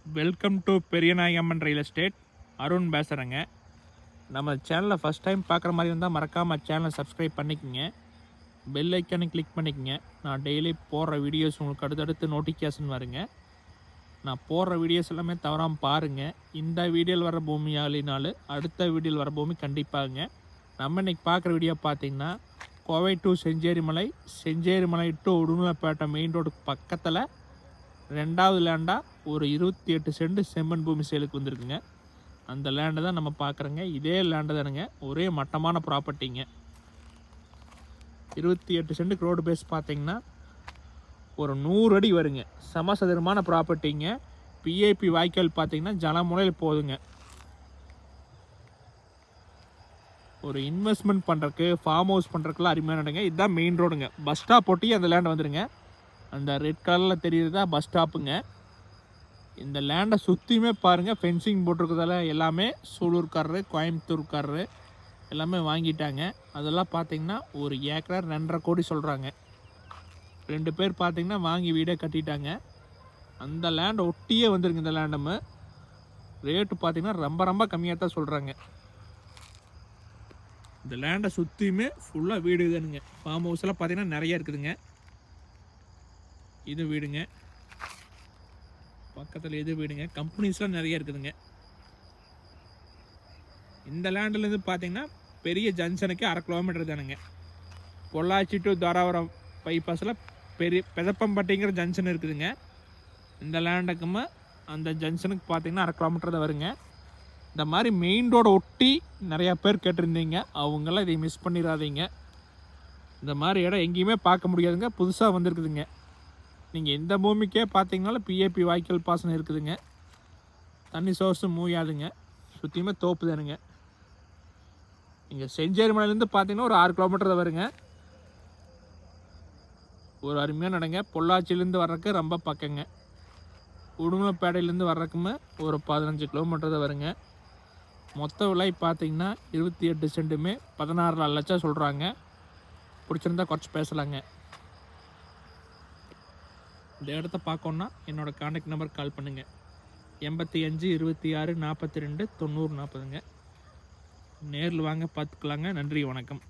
Welcome to Periyanayagamman real estate. Arun பேசுகிறேங்க. நம்ம சேனலை ஃபஸ்ட் டைம் பார்க்குற மாதிரி இருந்தால் மறக்காமல் சேனலை சப்ஸ்கிரைப் பண்ணிக்கோங்க. பெல் ஐக்கானை கிளிக் பண்ணிக்கோங்க. நான் டெய்லி போடுற வீடியோஸ் உங்களுக்கு அடுத்தடுத்து நோட்டிஃபிகேஷன் வருங்க. நான் போடுற வீடியோஸ் எல்லாமே தவறாமல் பாருங்கள். இந்த வீடியோவில் வர பூமி ஆளினாலும் அடுத்த வீடியோவில் வர பூமி கண்டிப்பாகுங்க. நம்ம இன்றைக்கி பார்க்குற வீடியோ பார்த்திங்கன்னா Kovai to Chencherimalai, Chencherimalai to Udumalaipettai main ரோடுக்கு பக்கத்தில் ரெண்டாவது லேண்டாக ஒரு 28 சென்ட் செம்மண் பூமி சேலுக்கு வந்திருக்குங்க. அந்த லேண்டை தான் நம்ம பார்க்குறோங்க. இதே லேண்டு தானுங்க, ஒரே மட்டமான ப்ராப்பர்ட்டிங்க. 28 சென்ட்டுக்கு ரோடு பேஸ் பார்த்திங்கன்னா ஒரு 100 அடி வருங்க. சமசதுரமான ப்ராப்பர்ட்டிங்க. பிஐபி வாய்க்கால் பார்த்திங்கன்னா ஜலமுறையில் போகுதுங்க. ஒரு இன்வெஸ்ட்மெண்ட் பண்ணுறதுக்கு, ஃபார்ம் ஹவுஸ் பண்ணுறதுக்குலாம் அருமையான இடங்க. இதுதான் மெயின் ரோடுங்க. பஸ் ஸ்டாப் ஒட்டி அந்த லேண்ட் வந்துடுங்க. அந்த ரெட் கலரில் தெரியுறதா பஸ் ஸ்டாப்புங்க. இந்த லேண்டை சுற்றியுமே பாருங்கள், ஃபென்சிங் போட்டிருக்கிறதால எல்லாமே சூலூர்காரரு, கோயம்புத்தூர்காரரு எல்லாமே வாங்கிட்டாங்க. அதெல்லாம் பார்த்திங்கன்னா ஒரு ஏக்கரா 2.5 கோடி சொல்கிறாங்க. 2 பேர் பார்த்திங்கன்னா வாங்கி வீடே கட்டிட்டாங்க. அந்த லேண்டை ஒட்டியே வந்துருங்க. இந்த லேண்டும் ரேட்டு பார்த்திங்கன்னா ரொம்ப ரொம்ப கம்மியாக தான் சொல்கிறாங்க. இந்த லேண்டை சுற்றியுமே ஃபுல்லாக வீடு தானுங்க. ஃபார்ம் ஹவுஸ்லாம் பார்த்திங்கன்னா நிறைய இருக்குதுங்க. இது வீடுங்க, பக்கத்தில் இது வீடுங்க. கம்பெனிஸ்லாம் நிறைய இருக்குதுங்க. இந்த லேண்ட்லேருந்து பார்த்தீங்கன்னா பெரிய ஜங்ஷனுக்கு 1/2 கிலோமீட்டர் தானுங்க. பொள்ளாச்சி டு தாராபுரம் பைபாஸில் பெதப்பம்பட்டிங்கிற ஜங்ஷன் இருக்குதுங்க. இந்த லேண்டுக்குமே அந்த ஜங்ஷனுக்கு பார்த்தீங்கன்னா 1/2 கிலோமீட்டர் தான் வருங்க. இந்த மாதிரி மெயின் ரோடை ஒட்டி நிறையா பேர் கேட்டிருந்தீங்க. அவங்களாம் இதை மிஸ் பண்ணிடாதீங்க. இந்த மாதிரி இடம் எங்கேயுமே பார்க்க முடியாதுங்க, புதுசாக வந்துருக்குதுங்க. நீங்கள் எந்த பூமிக்கே பார்த்தீங்கனாலும் பிஏபி வாய்க்கால் பாசனம் இருக்குதுங்க. தண்ணி சோர்ஸும் மூயாதுங்க. சுற்றியுமே தோப்பு தானுங்க. நீங்கள் செஞ்சேரிமலையிலேருந்து பார்த்தீங்கன்னா ஒரு 6 கிலோமீட்டர் தான் வருங்க. ஒரு அருமையாக நடங்க. பொள்ளாச்சியிலேருந்து வர்றதுக்கு ரொம்ப பக்கங்க. உடுமலைப்பேட்டையிலேருந்து வர்றதுக்குமே ஒரு 15 கிலோமீட்டர் தான் வருங்க. மொத்த விலை பார்த்தீங்கன்னா 28 சென்ட்டுமே 16 லட்சம் சொல்கிறாங்க. பிடிச்சிருந்தா குறைச்சி பேசலாங்க. இந்த இடத்த பார்க்கணுன்னா என்னோடய கான்டாக்ட் நம்பர் கால் பண்ணுங்கள். 85 26 42 90 40ங்க. நேரில் வாங்க, பார்த்துக்கலாங்க. நன்றி, வணக்கம்.